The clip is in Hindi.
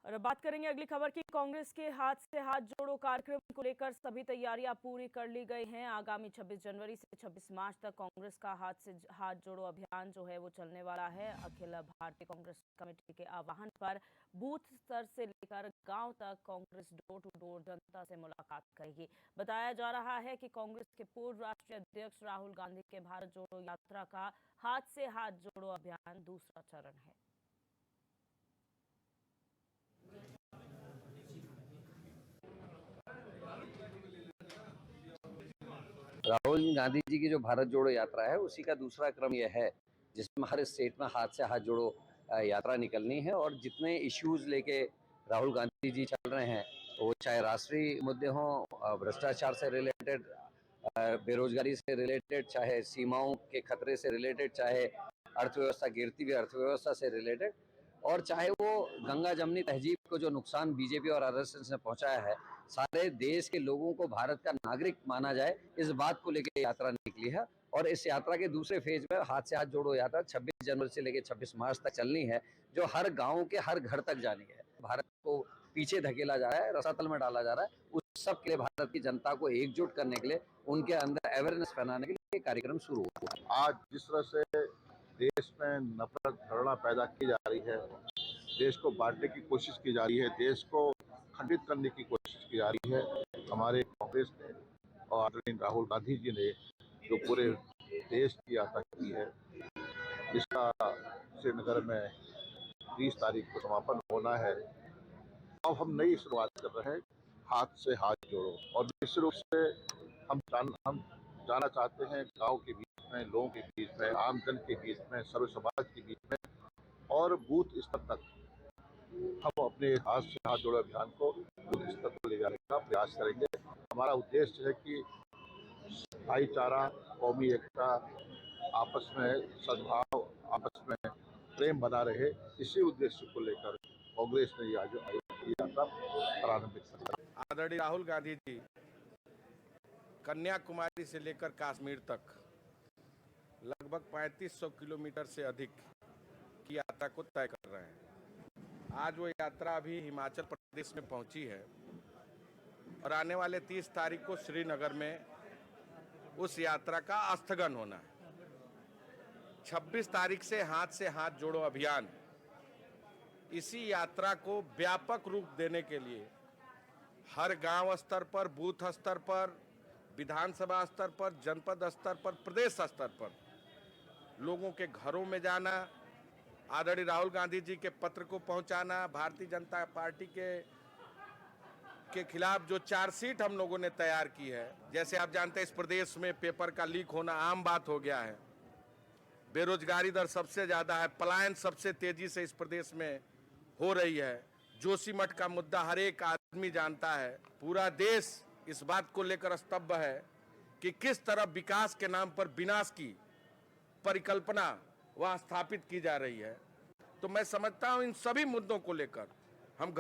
और अब बात करेंगे अगली खबर की। कांग्रेस के हाथ से हाथ जोड़ो कार्यक्रम को लेकर सभी तैयारियां पूरी कर ली गई हैं। आगामी 26 जनवरी से 26 मार्च तक कांग्रेस का हाथ से हाथ जोड़ो अभियान जो है वो चलने वाला है। अखिल भारतीय कांग्रेस कमेटी के आह्वान पर बूथ स्तर से लेकर गांव तक कांग्रेस डोर टू डोर जनता से मुलाकात करेगी। बताया जा रहा है कि कांग्रेस के पूर्व राष्ट्रीय अध्यक्ष राहुल गांधी के भारत जोड़ो यात्रा का हाथ से हाथ जोड़ो अभियान दूसरा चरण है। राहुल गांधी जी की जो भारत जोड़ो यात्रा है उसी का दूसरा क्रम यह है, जिसमें हर स्टेट में हाथ से हाथ जोड़ो यात्रा निकलनी है। और जितने इश्यूज लेके राहुल गांधी जी चल रहे हैं, वो चाहे राष्ट्रीय मुद्दे हों, भ्रष्टाचार से रिलेटेड, बेरोजगारी से रिलेटेड, चाहे सीमाओं के खतरे से रिलेटेड, चाहे अर्थव्यवस्था गिरती हुई अर्थव्यवस्था से रिलेटेड, और चाहे वो गंगा जमनी तहजीब को जो नुकसान बीजेपी और आरएसएस ने पहुंचाया है, सारे देश के लोगों को भारत का नागरिक माना जाए, इस बात को लेकर यात्रा निकली है। और इस यात्रा के दूसरे फेज में हाथ से हाथ जोड़ो यात्रा 26 जनवरी से लेकर 26 मार्च तक चलनी है, जो हर गांव के हर घर तक जानी है। भारत को पीछे धकेला जा रहा है, रसातल में डाला जा रहा है, उस सब के लिए भारत की जनता को एकजुट करने के लिए, उनके अंदर अवेयरनेस फैलाने के लिए कार्यक्रम शुरू हुआ। आज जिस तरह से देश में नफरत धारणा पैदा की जा रही है, देश को बांटने की कोशिश की जा रही है, देश को खंडित करने की कोशिश की जा रही है, हमारे कांग्रेस ने और आदरणीय राहुल गांधी जी ने जो पूरे देश की यात्रा की है, इसका श्रीनगर में 30 तारीख को समापन होना है। अब हम नई शुरुआत कर रहे हैं, हाथ से हाथ जोड़ो। और निश्चित रूप से हम जाना चाहते हैं गांव के बीच में, लोगों के बीच में, आमजन के बीच में, सर्व समाज के बीच में, और बूथ स्तर तक हम अपने हाथ से हाथ जोड़ो अभियान को बूथ स्तर पर ले जाने का प्रयास करेंगे। हमारा उद्देश्य है कि भाईचारा, कौमी एकता, आपस में सद्भाव, आपस में प्रेम बना रहे, इसी उद्देश्य को लेकर कांग्रेस ने आज यात्रा प्रारंभिक की। आदरणीय राहुल गांधी जी कन्याकुमारी से लेकर कश्मीर तक लगभग 3500 किलोमीटर से अधिक की यात्रा को तय कर रहे हैं। आज वो यात्रा अभी हिमाचल प्रदेश में पहुंची है और आने वाले 30 तारीख को श्रीनगर में उस यात्रा का स्थगन होना है। 26 तारीख से हाथ जोड़ो अभियान, इसी यात्रा को व्यापक रूप देने के लिए हर गांव स्तर पर, बूथ स्तर पर, विधानसभा स्तर पर, जनपद स्तर पर, प्रदेश स्तर पर लोगों के घरों में जाना, आदरणीय राहुल गांधी जी के पत्र को पहुंचाना, भारतीय जनता पार्टी के खिलाफ जो चार्जशीट हम लोगों ने तैयार की है, जैसे आप जानते हैं इस प्रदेश में पेपर का लीक होना आम बात हो गया है, बेरोजगारी दर सबसे ज्यादा है, पलायन सबसे तेजी से इस प्रदेश में हो रही है, जोशीमठ का मुद्दा हर एक आदमी जानता है, पूरा देश इस बात को लेकर स्तब्ध है कि किस तरह विकास के नाम पर विनाश की परिकल्पना वहां स्थापित की जा रही है। तो मैं समझता हूं इन सभी मुद्दों को लेकर हम